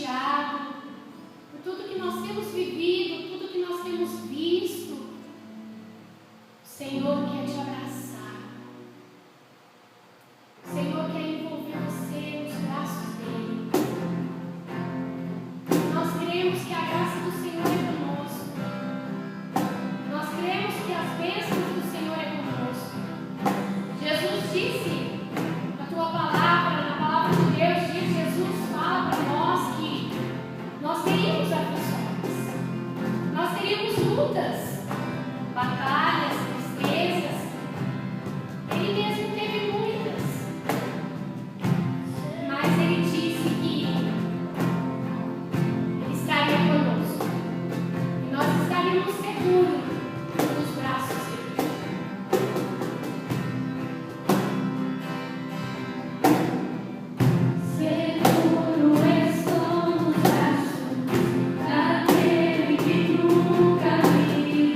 angustiado, por tudo que nós temos vivido, tudo que nós temos visto. O Senhor quer te abraçar. O Senhor quer envolver você nos braços dele. Nós cremos que a graça do Senhor é conosco. Nós cremos que as bênçãos do Senhor é conosco. Jesus disse, na tua palavra, na palavra de Deus, diz, Jesus fala para nós que nós teríamos aflições, nós teríamos lutas, batalhas, tristezas. Ele mesmo teve muitas, mas ele disse que ele estaria conosco e nós estaríamos seguros nos braços dele. Seguro estou nos braços daquele que nunca me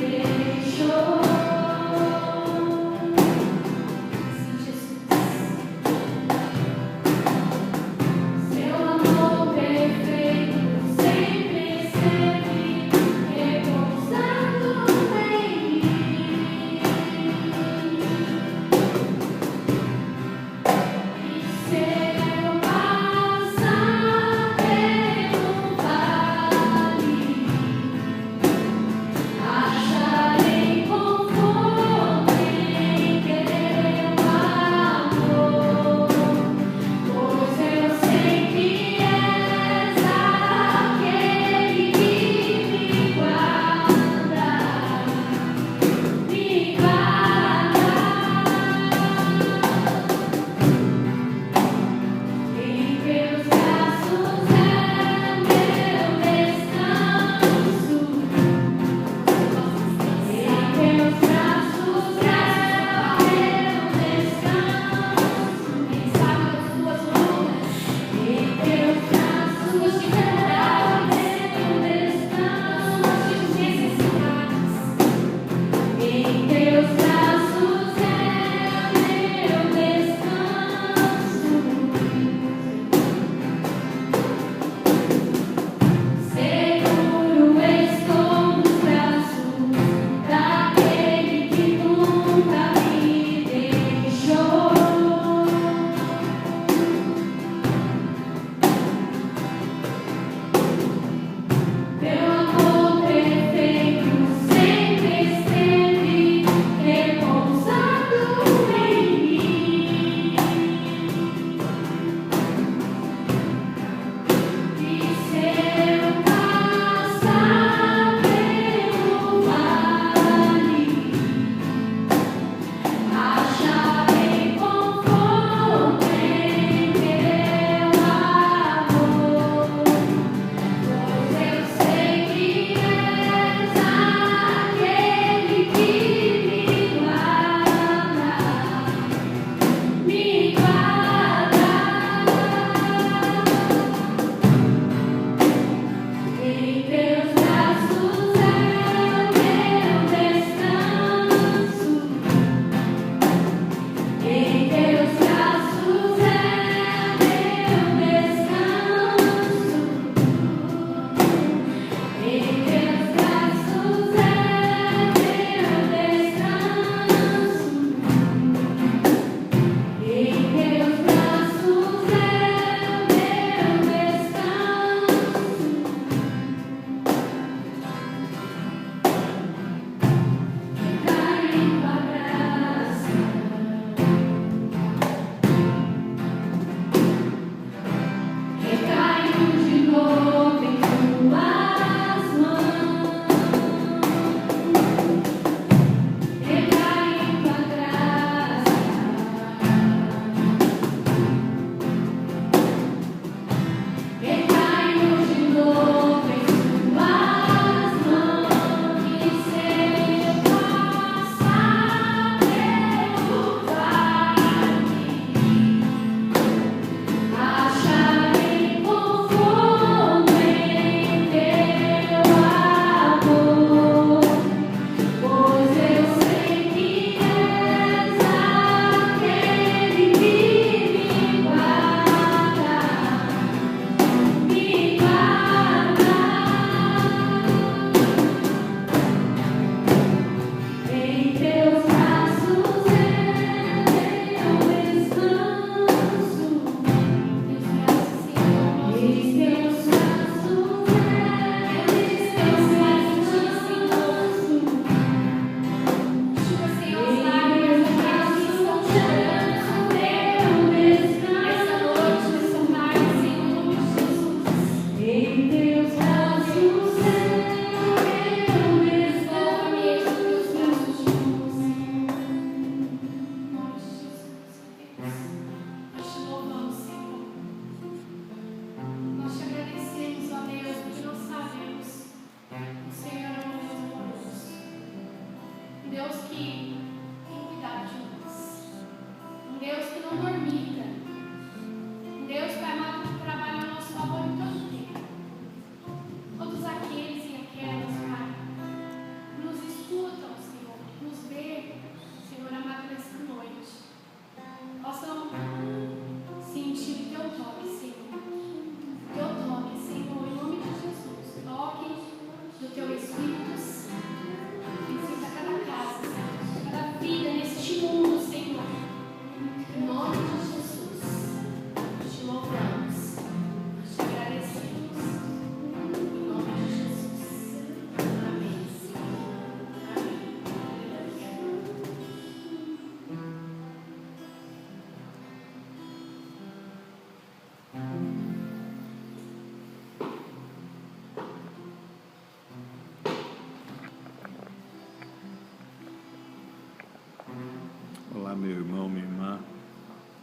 meu irmão, minha irmã.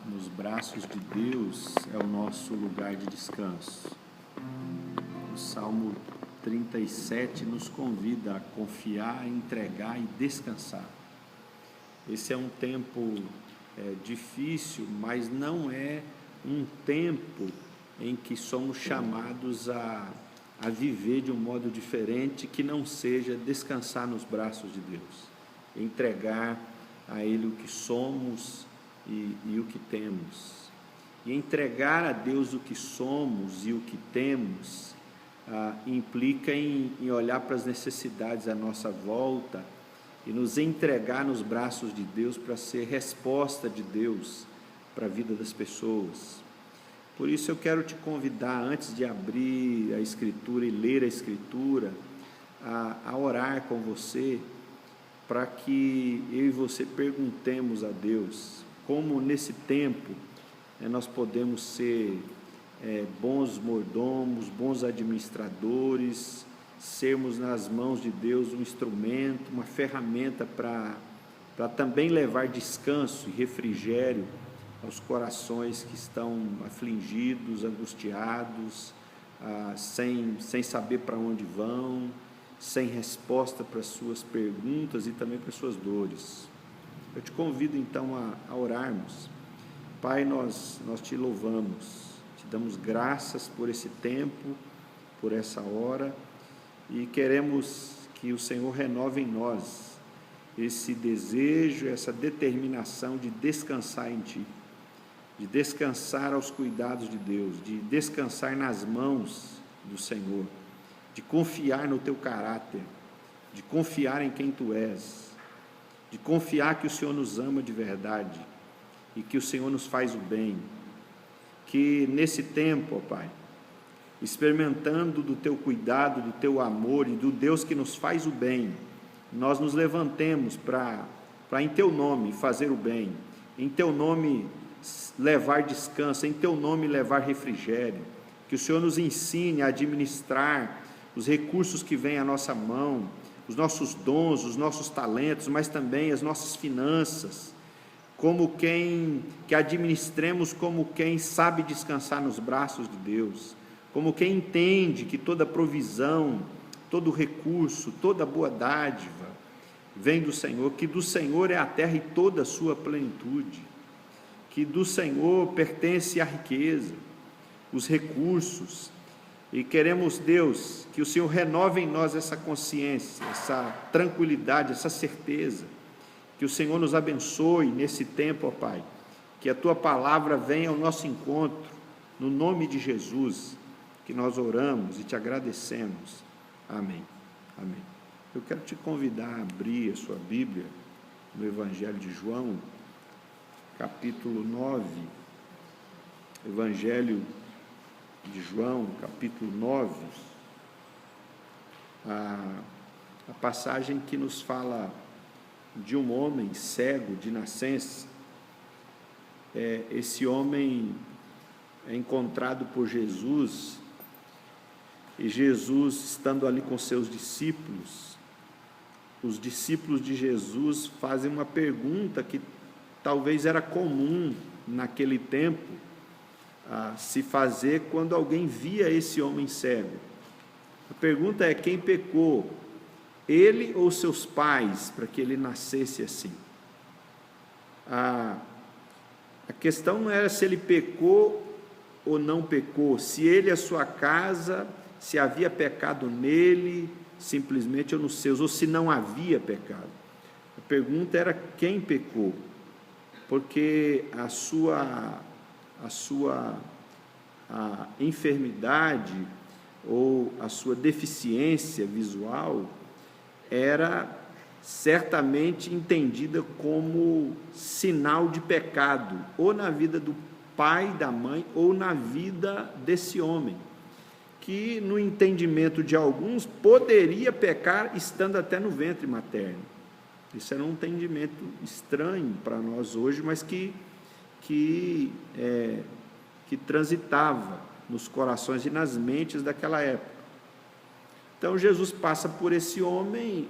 Nos braços de Deus é o nosso lugar de descanso. O Salmo 37 nos convida a confiar, entregar e descansar. Esse é um tempo difícil, mas não é um tempo em que somos chamados a viver de um modo diferente que não seja descansar nos braços de Deus, entregar a Ele o que somos e o que temos. E entregar a Deus o que somos e o que temos implica em olhar para as necessidades à nossa volta e nos entregar nos braços de Deus para ser resposta de Deus para a vida das pessoas. Por isso eu quero te convidar, antes de abrir a Escritura e ler a Escritura, a orar com você, para que eu e você perguntemos a Deus como nesse tempo nós podemos ser bons mordomos, bons administradores, sermos nas mãos de Deus um instrumento, uma ferramenta para também levar descanso e refrigério aos corações que estão afligidos, angustiados, sem saber para onde vão, sem resposta para as suas perguntas e também para as suas dores. Eu te convido então a orarmos. Pai, nós te louvamos, te damos graças por esse tempo, por essa hora, e queremos que o Senhor renove em nós esse desejo, essa determinação de descansar em Ti, de descansar aos cuidados de Deus, de descansar nas mãos do Senhor, de confiar no Teu caráter, de confiar em quem Tu és, de confiar que o Senhor nos ama de verdade e que o Senhor nos faz o bem. Que nesse tempo, ó Pai, experimentando do Teu cuidado, do Teu amor e do Deus que nos faz o bem, nós nos levantemos para em Teu nome fazer o bem, em Teu nome levar descanso, em Teu nome levar refrigério. Que o Senhor nos ensine a administrar os recursos que vêm à nossa mão, os nossos dons, os nossos talentos, mas também as nossas finanças, que administremos como quem sabe descansar nos braços de Deus, como quem entende que toda provisão, todo recurso, toda boa dádiva vem do Senhor, que do Senhor é a terra e toda a sua plenitude, que do Senhor pertence a riqueza, os recursos, e queremos, Deus, que o Senhor renove em nós essa consciência, essa tranquilidade, essa certeza, que o Senhor nos abençoe nesse tempo, ó Pai, que a Tua palavra venha ao nosso encontro, no nome de Jesus, que nós oramos e Te agradecemos. Amém. Amém. Eu quero te convidar a abrir a sua Bíblia no Evangelho de João, capítulo 9, Evangelho de João, capítulo 9, a passagem que nos fala de um homem cego de nascença. Esse homem é encontrado por Jesus, e Jesus, estando ali com seus discípulos, os discípulos de Jesus fazem uma pergunta que talvez era comum naquele tempo a se fazer quando alguém via esse homem cego. A pergunta é: quem pecou, ele ou seus pais, para que ele nascesse assim? A questão não era se ele pecou ou não pecou, se ele e a sua casa, se havia pecado nele, simplesmente, ou nos seus, ou se não havia pecado. A pergunta era quem pecou, porque a sua enfermidade ou a sua deficiência visual era certamente entendida como sinal de pecado, ou na vida do pai e da mãe, ou na vida desse homem, que no entendimento de alguns poderia pecar estando até no ventre materno. Isso era um entendimento estranho para nós hoje, mas que transitava nos corações e nas mentes daquela época. Então Jesus passa por esse homem,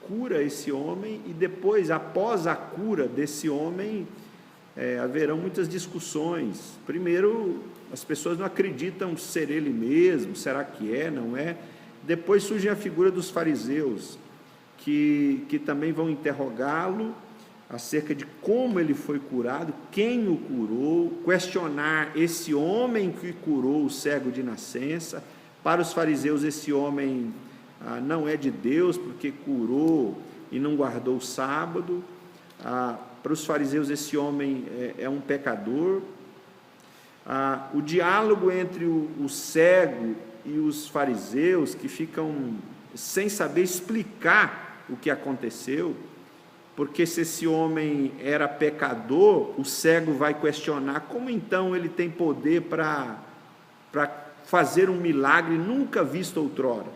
cura esse homem, e depois, após a cura desse homem, haverão muitas discussões. Primeiro, as pessoas não acreditam ser ele mesmo, será que é, não é? Depois surge a figura dos fariseus, que também vão interrogá-lo acerca de como ele foi curado, quem o curou, questionar esse homem que curou o cego de nascença. Para os fariseus, esse homem não é de Deus, porque curou e não guardou o sábado. Para os fariseus, esse homem é um pecador. O diálogo entre o cego e os fariseus, que ficam sem saber explicar o que aconteceu, porque se esse homem era pecador, o cego vai questionar como então ele tem poder para fazer um milagre nunca visto outrora.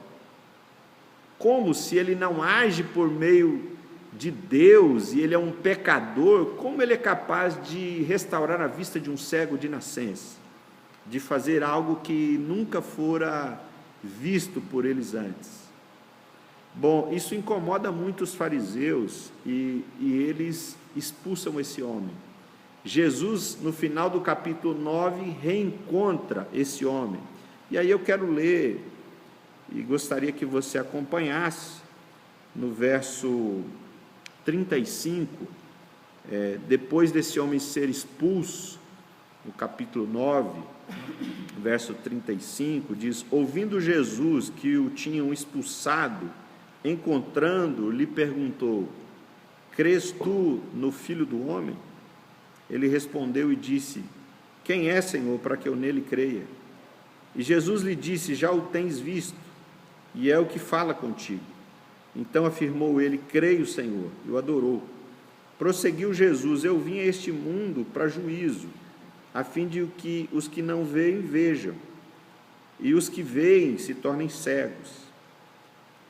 Como, se ele não age por meio de Deus e ele é um pecador, como ele é capaz de restaurar a vista de um cego de nascença, de fazer algo que nunca fora visto por eles antes? Bom, isso incomoda muito os fariseus e eles expulsam esse homem. Jesus, no final do capítulo 9, reencontra esse homem. E aí eu quero ler, e gostaria que você acompanhasse, no verso 35, depois desse homem ser expulso, no capítulo 9, verso 35, diz: ouvindo Jesus que o tinham expulsado, encontrando, lhe perguntou: crês tu no Filho do Homem? Ele respondeu e disse: quem é, Senhor, para que eu nele creia? E Jesus lhe disse: já o tens visto, e é o que fala contigo. Então afirmou ele: creio, Senhor, e o adorou. Prosseguiu Jesus: eu vim a este mundo para juízo, a fim de que os que não veem vejam, e os que veem se tornem cegos.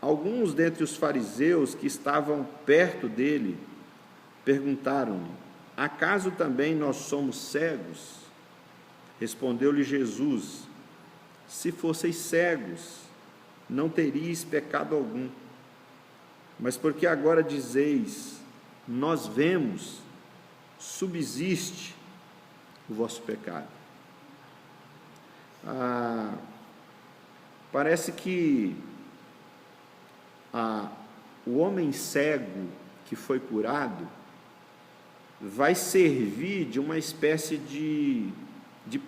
Alguns dentre os fariseus que estavam perto dele perguntaram-lhe: acaso também nós somos cegos? Respondeu-lhe Jesus: se fosseis cegos, não teríeis pecado algum. Mas porque agora dizeis: nós vemos, subsiste o vosso pecado. Parece que o homem cego que foi curado vai servir de uma espécie de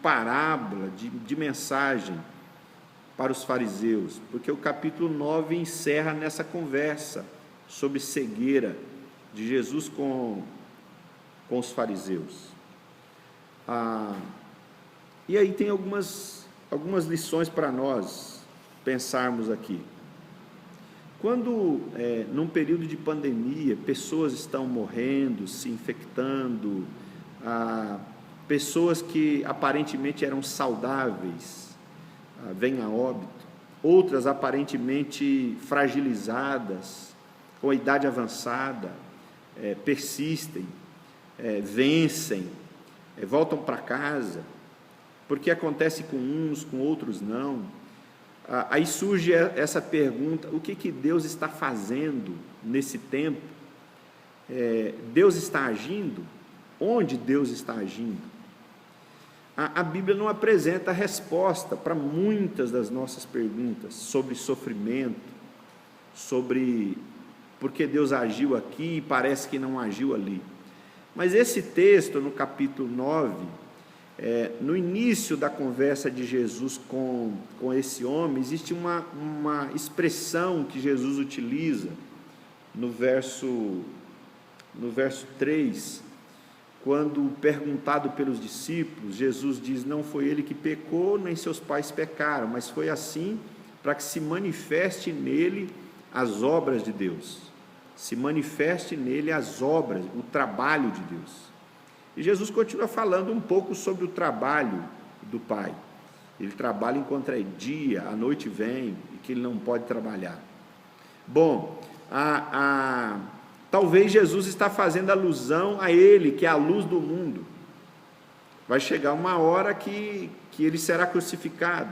parábola, de mensagem para os fariseus, porque o capítulo 9 encerra nessa conversa sobre cegueira de Jesus com os fariseus. E aí tem algumas lições para nós pensarmos aqui. Quando, num período de pandemia, pessoas estão morrendo, se infectando, pessoas que aparentemente eram saudáveis vêm a óbito, outras aparentemente fragilizadas, com a idade avançada, persistem, vencem, voltam para casa, porque acontece com uns, com outros não. Aí surge essa pergunta: o que Deus está fazendo nesse tempo? Deus está agindo? Onde Deus está agindo? A Bíblia não apresenta resposta para muitas das nossas perguntas sobre sofrimento, sobre por que Deus agiu aqui e parece que não agiu ali. Mas esse texto, no capítulo 9, no início da conversa de Jesus com esse homem, existe uma expressão que Jesus utiliza no verso 3, quando perguntado pelos discípulos, Jesus diz: não foi ele que pecou, nem seus pais pecaram, mas foi assim para que se manifeste nele as obras de Deus, se manifeste nele as obras, o trabalho de Deus. E Jesus continua falando um pouco sobre o trabalho do Pai. Ele trabalha enquanto é dia, a noite vem, e que ele não pode trabalhar. Bom, talvez Jesus está fazendo alusão a ele, que é a luz do mundo. Vai chegar uma hora que ele será crucificado.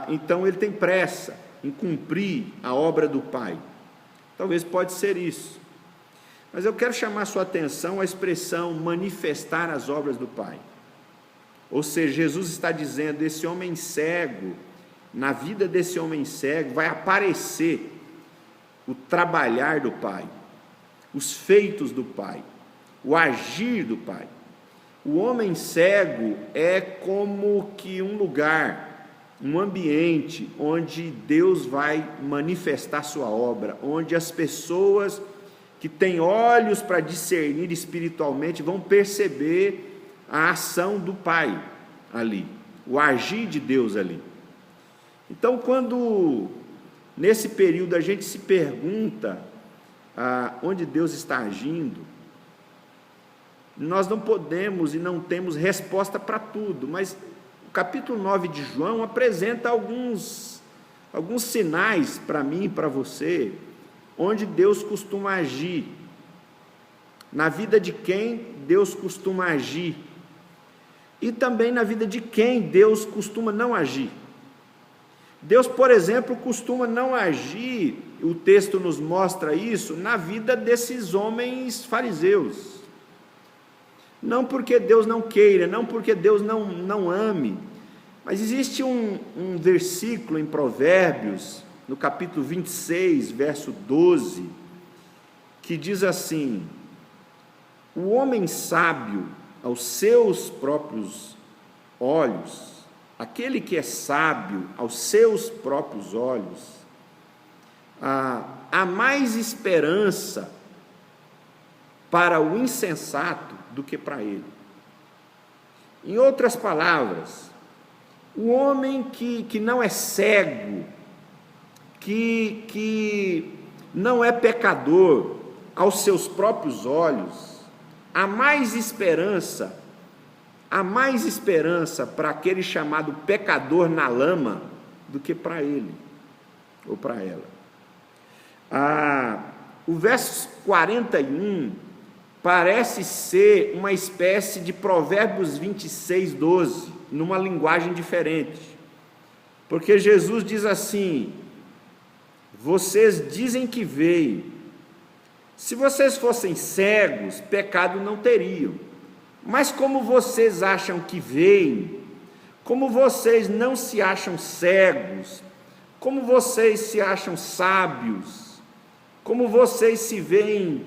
Então ele tem pressa. em cumprir a obra do Pai. Talvez pode ser isso. Mas eu quero chamar a sua atenção à expressão manifestar as obras do Pai. Ou seja, Jesus está dizendo, esse homem cego, na vida desse homem cego, vai aparecer o trabalhar do Pai, os feitos do Pai, o agir do Pai. O homem cego é como que um lugar, um ambiente onde Deus vai manifestar sua obra, onde as pessoas que têm olhos para discernir espiritualmente vão perceber a ação do Pai ali, o agir de Deus ali. Então, quando nesse período a gente se pergunta onde Deus está agindo, nós não podemos e não temos resposta para tudo, mas o capítulo 9 de João apresenta alguns sinais para mim e para você, onde Deus costuma agir, na vida de quem Deus costuma agir, e também na vida de quem Deus costuma não agir. Deus, por exemplo, costuma não agir, o texto nos mostra isso, na vida desses homens fariseus. Não porque Deus não queira, não porque Deus não ame, mas existe um versículo em Provérbios, no capítulo 26, verso 12, que diz assim: o homem sábio aos seus próprios olhos, aquele que é sábio aos seus próprios olhos, há mais esperança para o insensato do que para ele. Em outras palavras, o homem que não é cego, que não é pecador aos seus próprios olhos, há mais esperança para aquele chamado pecador na lama do que para ele ou para ela. O verso 41 parece ser uma espécie de Provérbios 26, 12, numa linguagem diferente, porque Jesus diz assim: vocês dizem que veem, se vocês fossem cegos, pecado não teriam, mas como vocês acham que veem, como vocês não se acham cegos, como vocês se acham sábios, como vocês se veem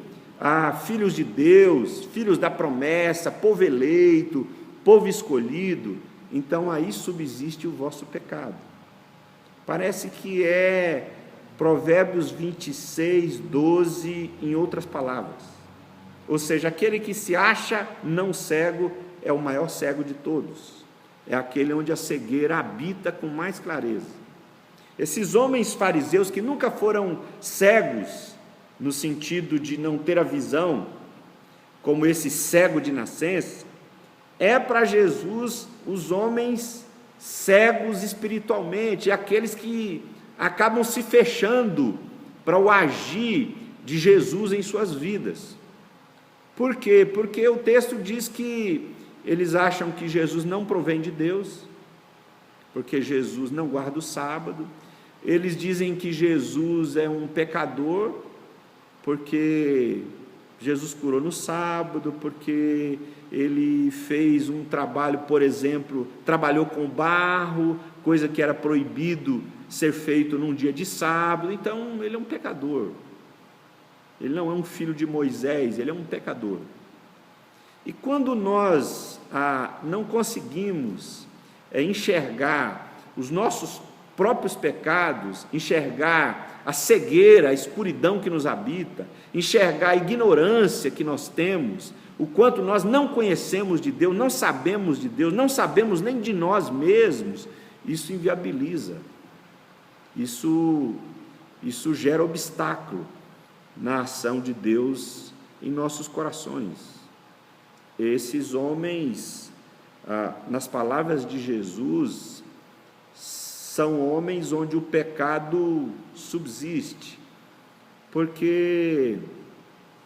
filhos de Deus, filhos da promessa, povo eleito, povo escolhido, então aí subsiste o vosso pecado. Parece que é Provérbios 26, 12, em outras palavras. Ou seja, aquele que se acha não cego é o maior cego de todos. É aquele onde a cegueira habita com mais clareza. Esses homens fariseus que nunca foram cegos, no sentido de não ter a visão, como esse cego de nascença, é para Jesus os homens cegos espiritualmente, aqueles que acabam se fechando para o agir de Jesus em suas vidas. Por quê? Porque o texto diz que eles acham que Jesus não provém de Deus, porque Jesus não guarda o sábado. Eles dizem que Jesus é um pecador, porque Jesus curou no sábado, porque ele fez um trabalho, por exemplo, trabalhou com barro, coisa que era proibido ser feito num dia de sábado. Então ele é um pecador, ele não é um filho de Moisés, ele é um pecador. E quando nós não conseguimos enxergar os nossos próprios pecados, enxergar a cegueira, a escuridão que nos habita, enxergar a ignorância que nós temos, o quanto nós não conhecemos de Deus, não sabemos de Deus, não sabemos nem de nós mesmos, isso inviabiliza, isso gera obstáculo na ação de Deus em nossos corações. Esses homens, nas palavras de Jesus, são homens onde o pecado subsiste, porque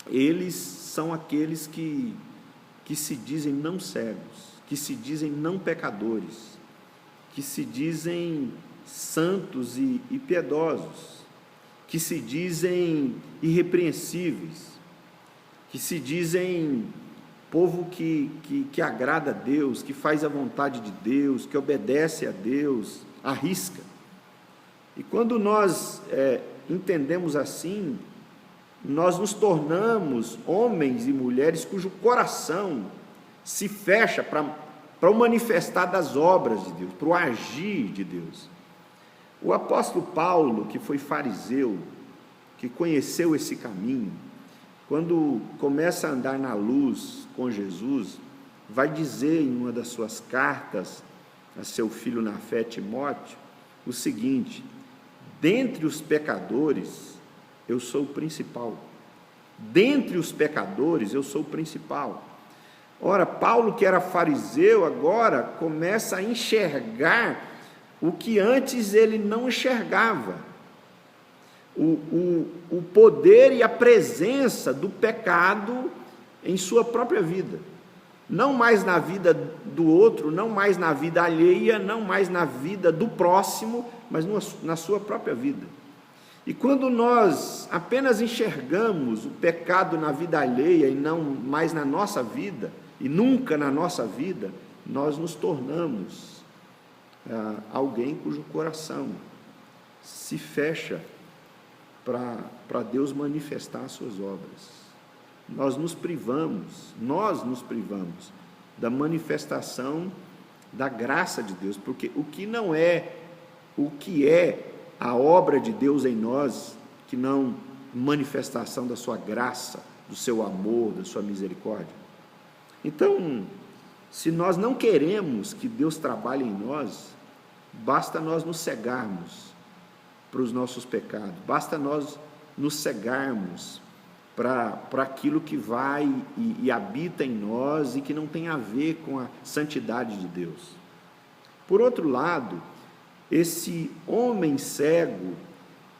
eles são aqueles que se dizem não cegos, que se dizem não pecadores, que se dizem santos e piedosos, que se dizem irrepreensíveis, que se dizem povo que agrada a Deus, que faz a vontade de Deus, que obedece a Deus, arrisca. E quando nós entendemos assim, nós nos tornamos homens e mulheres cujo coração se fecha para o manifestar das obras de Deus, para o agir de Deus. O apóstolo Paulo, que foi fariseu, que conheceu esse caminho, quando começa a andar na luz com Jesus, vai dizer em uma das suas cartas a seu filho na fé, Timóteo, o seguinte: dentre os pecadores, eu sou o principal. Dentre os pecadores, eu sou o principal. Ora, Paulo, que era fariseu, agora começa a enxergar o que antes ele não enxergava. O poder e a presença do pecado em sua própria vida. Não mais na vida do outro, não mais na vida alheia, não mais na vida do próximo, mas na sua própria vida. E quando nós apenas enxergamos o pecado na vida alheia e não mais na nossa vida, e nunca na nossa vida, nós nos tornamos alguém cujo coração se fecha para Deus manifestar as suas obras. Nós nos privamos da manifestação da graça de Deus, porque o que é a obra de Deus em nós, que não manifestação da sua graça, do seu amor, da sua misericórdia. Então, se nós não queremos que Deus trabalhe em nós, basta nós nos cegarmos para os nossos pecados, basta nós nos cegarmos para aquilo que vai e habita em nós e que não tem a ver com a santidade de Deus. Por outro lado, esse homem cego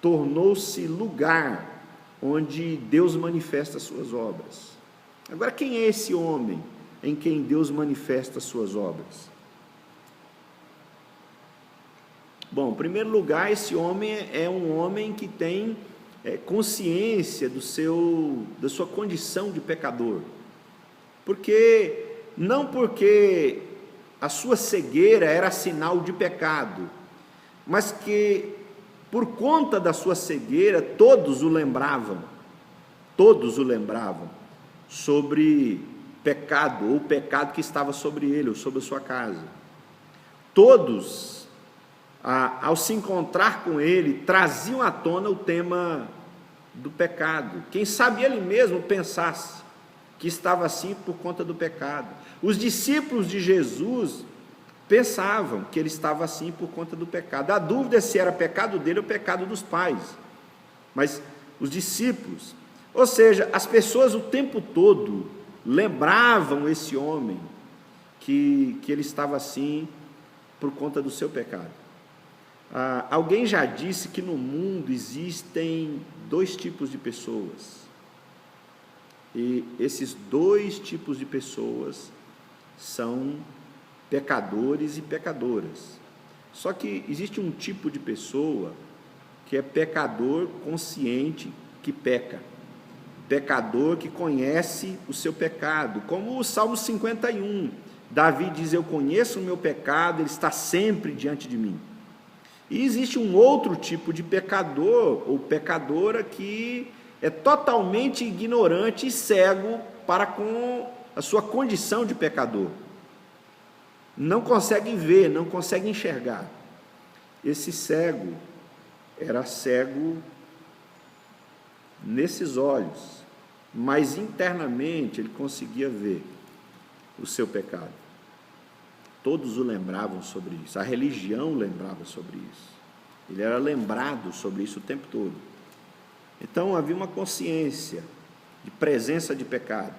tornou-se lugar onde Deus manifesta as suas obras. Agora, quem é esse homem em quem Deus manifesta as suas obras? Bom, em primeiro lugar, esse homem é um homem que tem consciência da sua condição de pecador. Não porque a sua cegueira era sinal de pecado, mas que por conta da sua cegueira todos o lembravam sobre pecado, ou o pecado que estava sobre ele, ou sobre a sua casa. Todos, ao se encontrar com ele, traziam à tona o tema do pecado. Quem sabe ele mesmo pensasse que estava assim por conta do pecado. Os discípulos de Jesus pensavam que ele estava assim por conta do pecado. A dúvida é se era pecado dele ou pecado dos pais. Mas os discípulos, ou seja, as pessoas o tempo todo lembravam esse homem que ele estava assim por conta do seu pecado. Alguém já disse que no mundo existem dois tipos de pessoas. E esses dois tipos de pessoas são pecadores e pecadoras. Só que existe um tipo de pessoa que é pecador consciente que peca. Pecador que conhece o seu pecado, como o Salmo 51. Davi diz: eu conheço o meu pecado, ele está sempre diante de mim. E existe um outro tipo de pecador ou pecadora que é totalmente ignorante e cego para com a sua condição de pecador. Não consegue ver, não consegue enxergar. Esse cego era cego nesses olhos, mas internamente ele conseguia ver o seu pecado. Todos o lembravam sobre isso, a religião lembrava sobre isso, ele era lembrado sobre isso o tempo todo. Então havia uma consciência de presença de pecado.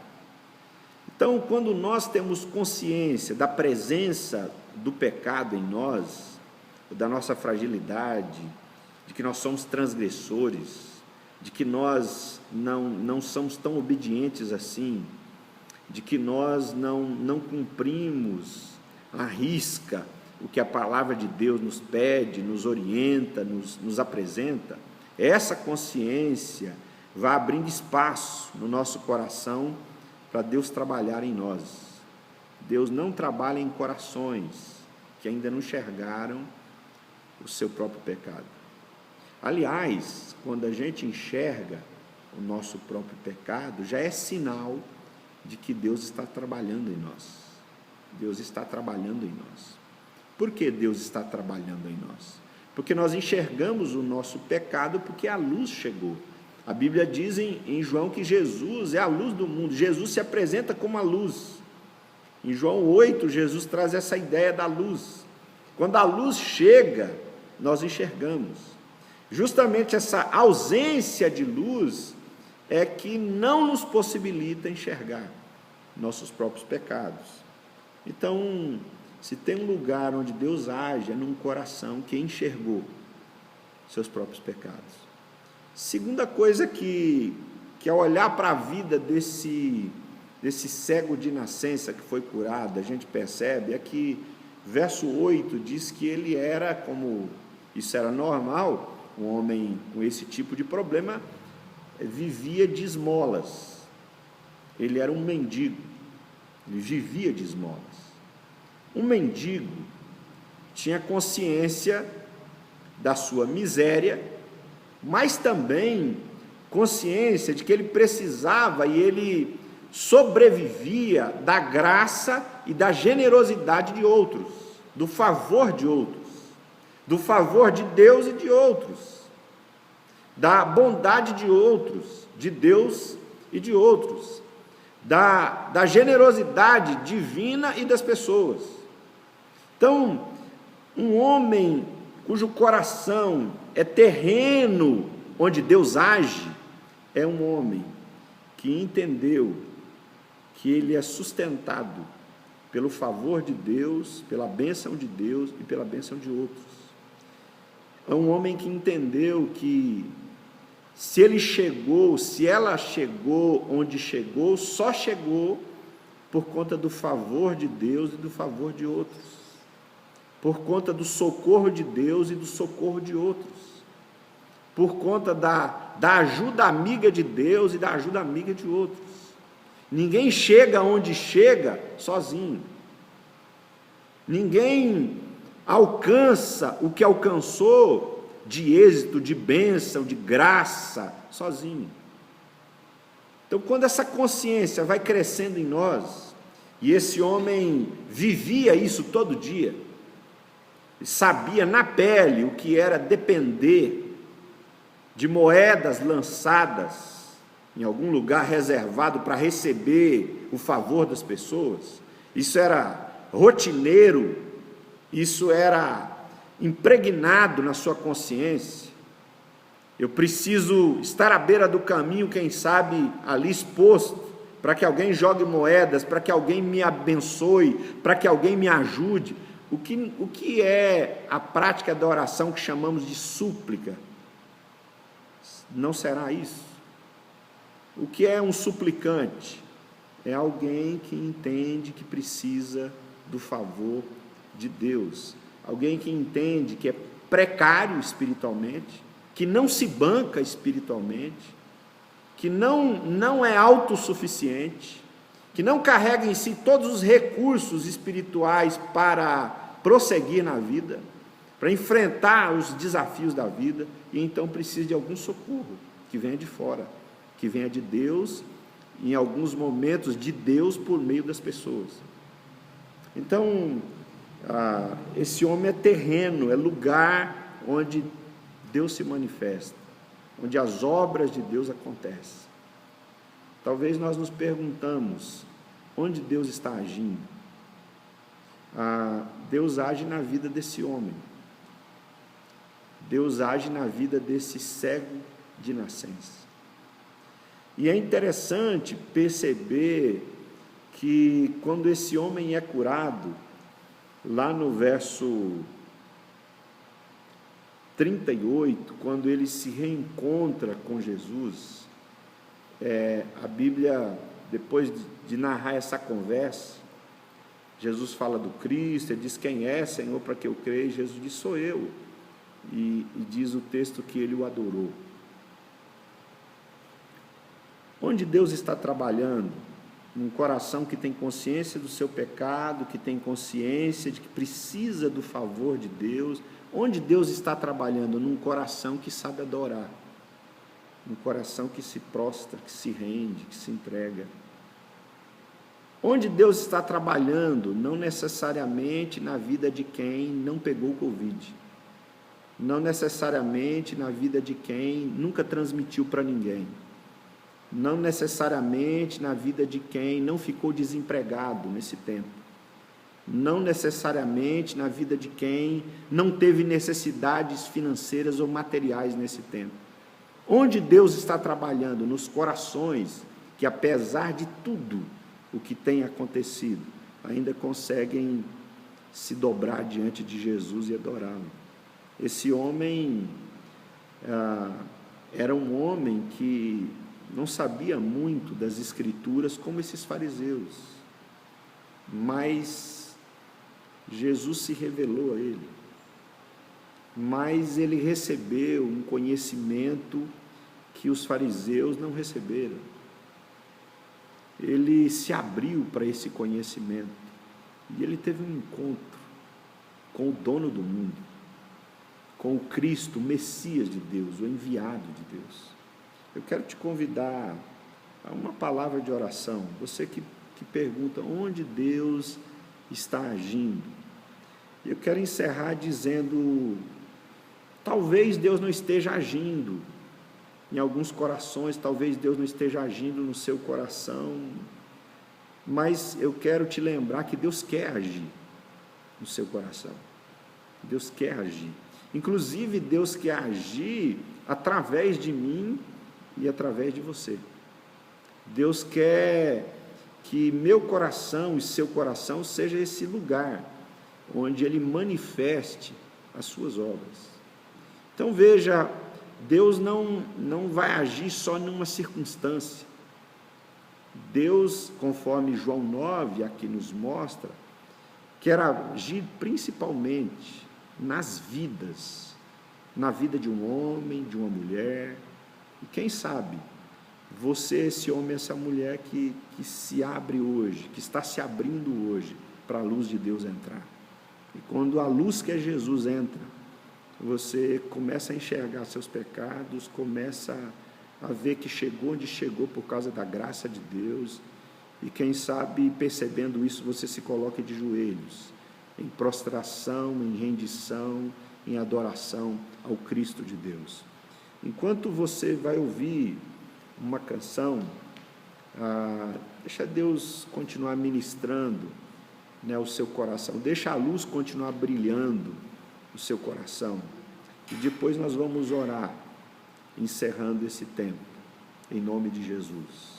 Então, quando nós temos consciência da presença do pecado em nós, da nossa fragilidade, de que nós somos transgressores, de que nós não somos tão obedientes assim, de que nós não cumprimos à risca o que a palavra de Deus nos pede, nos orienta, nos apresenta, essa consciência vai abrindo espaço no nosso coração para Deus trabalhar em nós. Deus não trabalha em corações que ainda não enxergaram o seu próprio pecado. Aliás, quando a gente enxerga o nosso próprio pecado, já é sinal de que Deus está trabalhando em nós. Deus está trabalhando em nós. Por que Deus está trabalhando em nós? Porque nós enxergamos o nosso pecado porque a luz chegou. A Bíblia diz em João que Jesus é a luz do mundo. Jesus se apresenta como a luz. Em João 8, Jesus traz essa ideia da luz. Quando a luz chega, nós enxergamos. Justamente essa ausência de luz é que não nos possibilita enxergar nossos próprios pecados. Então, se tem um lugar onde Deus age, é num coração que enxergou seus próprios pecados. Segunda coisa que ao olhar para a vida desse cego de nascença que foi curado, a gente percebe é que verso 8 diz que ele era, como isso era normal, um homem com esse tipo de problema vivia de esmolas. Ele era um mendigo, ele vivia de esmolas. Um mendigo tinha consciência da sua miséria, mas também consciência de que ele precisava e ele sobrevivia da graça e da generosidade de outros, do favor de outros, do favor de Deus e de outros, da bondade de outros, de Deus e de outros, da generosidade divina e das pessoas. Então, um homem cujo coração é terreno onde Deus age, é um homem que entendeu que ele é sustentado pelo favor de Deus, pela bênção de Deus e pela bênção de outros. É um homem que entendeu que se ela chegou onde chegou, só chegou por conta do favor de Deus e do favor de outros, por conta do socorro de Deus e do socorro de outros, por conta da ajuda amiga de Deus e da ajuda amiga de outros. Ninguém chega onde chega sozinho. Ninguém alcança o que alcançou de êxito, de bênção, de graça, sozinho. Então, quando essa consciência vai crescendo em nós, e esse homem vivia isso todo dia, sabia na pele o que era depender de moedas lançadas em algum lugar reservado para receber o favor das pessoas, isso era rotineiro, isso era impregnado na sua consciência. Eu preciso estar à beira do caminho, quem sabe ali exposto, para que alguém jogue moedas, para que alguém me abençoe, para que alguém me ajude. O que é a prática da oração que chamamos de súplica? Não será isso? O que é um suplicante? É alguém que entende que precisa do favor de Deus, alguém que entende que é precário espiritualmente, que não se banca espiritualmente, que não é autossuficiente, que não carrega em si todos os recursos espirituais para prosseguir na vida, para enfrentar os desafios da vida, e então precisa de algum socorro que venha de fora, que venha de Deus, em alguns momentos de Deus por meio das pessoas. Então, esse homem é terreno, é lugar onde Deus se manifesta, onde as obras de Deus acontecem. Talvez nós nos perguntamos, onde Deus está agindo? Deus age na vida desse homem, Deus age na vida desse cego de nascença. E é interessante perceber que quando esse homem é curado, lá no verso 38, quando ele se reencontra com Jesus, a Bíblia, depois de narrar essa conversa, Jesus fala do Cristo, ele diz: quem é, Senhor, para que eu creia? E Jesus diz: sou eu. E diz o texto que ele o adorou. Onde Deus está trabalhando? Num coração que tem consciência do seu pecado, que tem consciência de que precisa do favor de Deus. Onde Deus está trabalhando? Num coração que sabe adorar, um coração que se prostra, que se rende, que se entrega. Onde Deus está trabalhando? Não necessariamente na vida de quem não pegou Covid, não necessariamente na vida de quem nunca transmitiu para ninguém, não necessariamente na vida de quem não ficou desempregado nesse tempo, não necessariamente na vida de quem não teve necessidades financeiras ou materiais nesse tempo. Onde Deus está trabalhando? Nos corações que, apesar de tudo o que tem acontecido, ainda conseguem se dobrar diante de Jesus e adorá-lo. Esse homem era um homem que não sabia muito das Escrituras como esses fariseus, mas Jesus se revelou a ele, mas ele recebeu um conhecimento que os fariseus não receberam. Ele se abriu para esse conhecimento e ele teve um encontro com o dono do mundo, com o Cristo, o Messias de Deus, o enviado de Deus. Eu quero te convidar a uma palavra de oração. Você que pergunta onde Deus está agindo. Eu quero encerrar dizendo: talvez Deus não esteja agindo em alguns corações, talvez Deus não esteja agindo no seu coração, mas eu quero te lembrar que Deus quer agir no seu coração. Deus quer agir. Inclusive, Deus quer agir através de mim e através de você. Deus quer que meu coração e seu coração seja esse lugar onde Ele manifeste as suas obras. Então veja, Deus não vai agir só numa circunstância. Deus, conforme João 9 aqui nos mostra, quer agir principalmente nas vidas, na vida de um homem, de uma mulher, e quem sabe, você, esse homem, essa mulher que se abre hoje, que está se abrindo hoje para a luz de Deus entrar. E quando a luz que é Jesus entra, você começa a enxergar seus pecados, começa a ver que chegou onde chegou por causa da graça de Deus, e quem sabe, percebendo isso, você se coloca de joelhos, em prostração, em rendição, em adoração ao Cristo de Deus. Enquanto você vai ouvir uma canção, deixa Deus continuar ministrando, né, o seu coração, deixa a luz continuar brilhando no seu coração, e depois nós vamos orar, encerrando esse tempo, em nome de Jesus.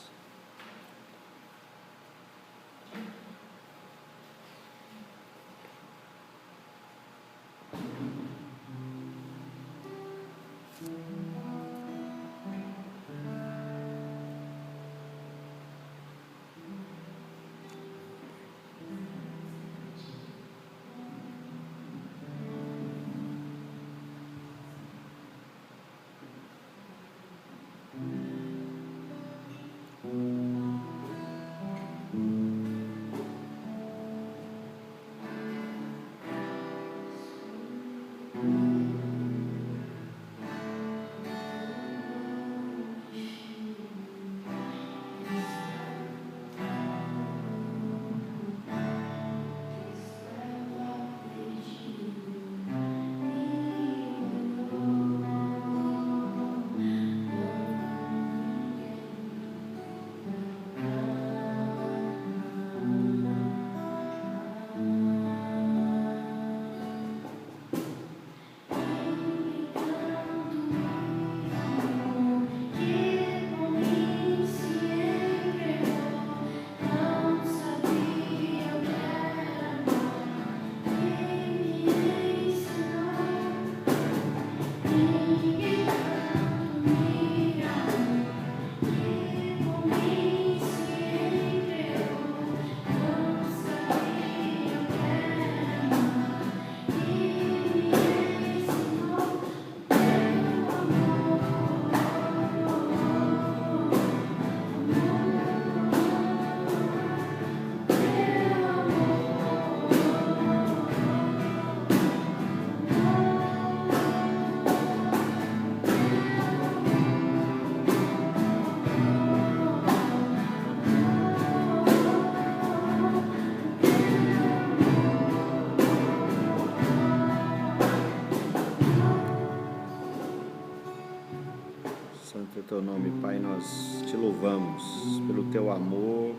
Santo é o teu nome, Pai. Nós te louvamos pelo teu amor,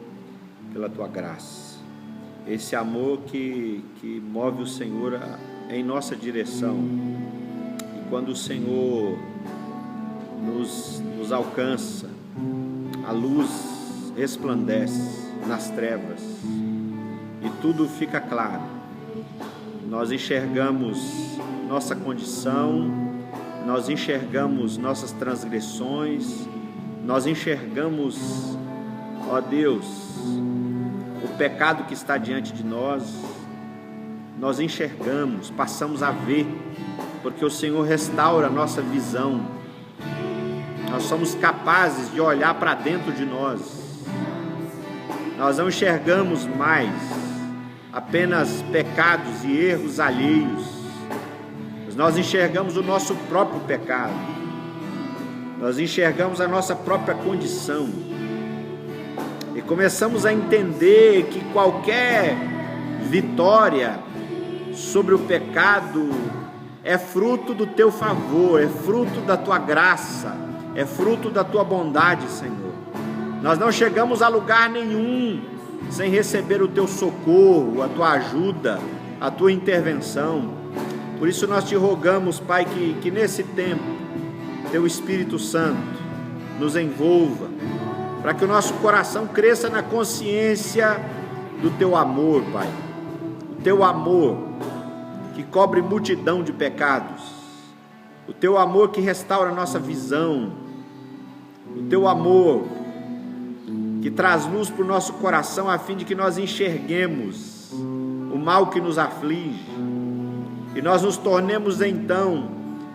pela tua graça. Esse amor que move o Senhor em nossa direção. E quando o Senhor nos alcança, a luz resplandece nas trevas e tudo fica claro. Nós enxergamos nossa condição, nós enxergamos nossas transgressões, nós enxergamos, ó Deus, o pecado que está diante de nós, nós enxergamos, passamos a ver, porque o Senhor restaura a nossa visão. Nós somos capazes de olhar para dentro de nós. Nós não enxergamos mais apenas pecados e erros alheios. Nós enxergamos o nosso próprio pecado. Nós enxergamos a nossa própria condição. E começamos a entender que qualquer vitória sobre o pecado é fruto do teu favor, é fruto da tua graça, é fruto da tua bondade, Senhor. Nós não chegamos a lugar nenhum sem receber o teu socorro, a tua ajuda, a tua intervenção. Por isso nós te rogamos, Pai, que nesse tempo teu Espírito Santo nos envolva, para que o nosso coração cresça na consciência do teu amor, Pai. O teu amor que cobre multidão de pecados, o teu amor que restaura a nossa visão, o teu amor que traz luz para o nosso coração, a fim de que nós enxerguemos o mal que nos aflige, e nós nos tornemos então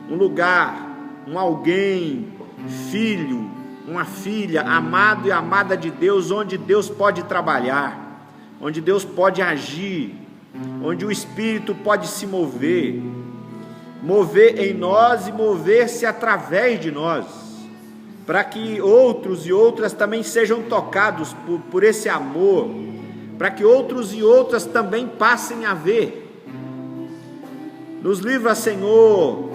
um lugar, um alguém, filho, uma filha, amado e amada de Deus, onde Deus pode trabalhar, onde Deus pode agir, onde o Espírito pode se mover em nós e mover-se através de nós, para que outros e outras também sejam tocados por esse amor, para que outros e outras também passem a ver. Nos livra, Senhor,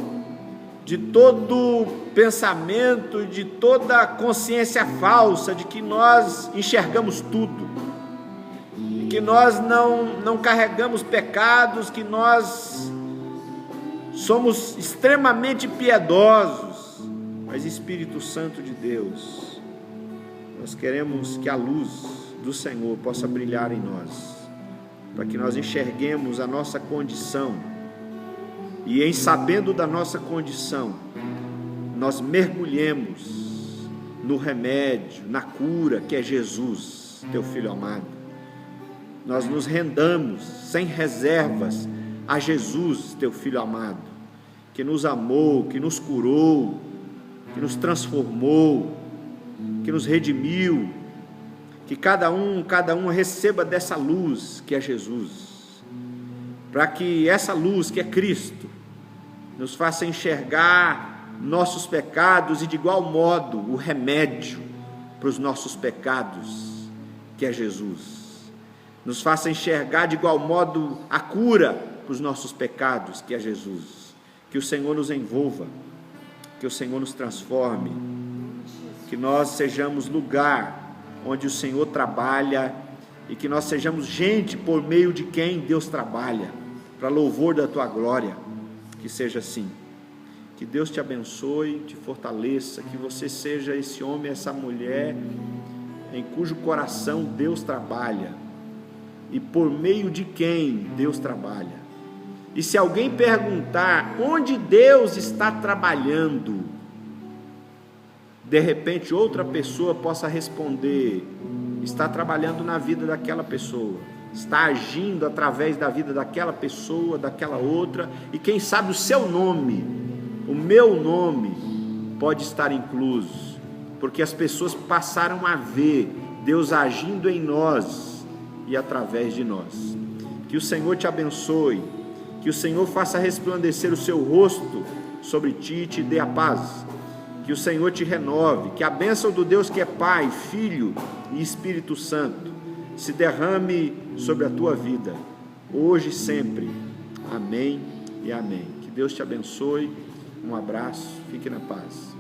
de todo pensamento, de toda consciência falsa, de que nós enxergamos tudo, que nós não carregamos pecados, que nós somos extremamente piedosos. Mas Espírito Santo de Deus, nós queremos que a luz do Senhor possa brilhar em nós, para que nós enxerguemos a nossa condição, e em sabendo da nossa condição, nós mergulhemos no remédio, na cura que é Jesus, teu Filho amado. Nós nos rendamos sem reservas a Jesus, teu Filho amado, que nos amou, que nos curou, que nos transformou, que nos redimiu, que cada um receba dessa luz que é Jesus, para que essa luz que é Cristo nos faça enxergar nossos pecados e de igual modo o remédio para os nossos pecados que é Jesus, nos faça enxergar de igual modo a cura para os nossos pecados que é Jesus. Que o Senhor nos envolva, que o Senhor nos transforme, que nós sejamos lugar onde o Senhor trabalha, e que nós sejamos gente por meio de quem Deus trabalha, para louvor da tua glória. Que seja assim. Que Deus te abençoe, te fortaleça, que você seja esse homem, essa mulher em cujo coração Deus trabalha, e por meio de quem Deus trabalha. E se alguém perguntar onde Deus está trabalhando, de repente outra pessoa possa responder: está trabalhando na vida daquela pessoa, está agindo através da vida daquela pessoa, daquela outra, e quem sabe o seu nome, o meu nome, pode estar incluso, porque as pessoas passaram a ver Deus agindo em nós e através de nós. Que o Senhor te abençoe, que o Senhor faça resplandecer o seu rosto sobre ti e te dê a paz. Que o Senhor te renove, que a bênção do Deus que é Pai, Filho e Espírito Santo se derrame sobre a tua vida, hoje e sempre. Amém e amém. Que Deus te abençoe. Um abraço, fique na paz.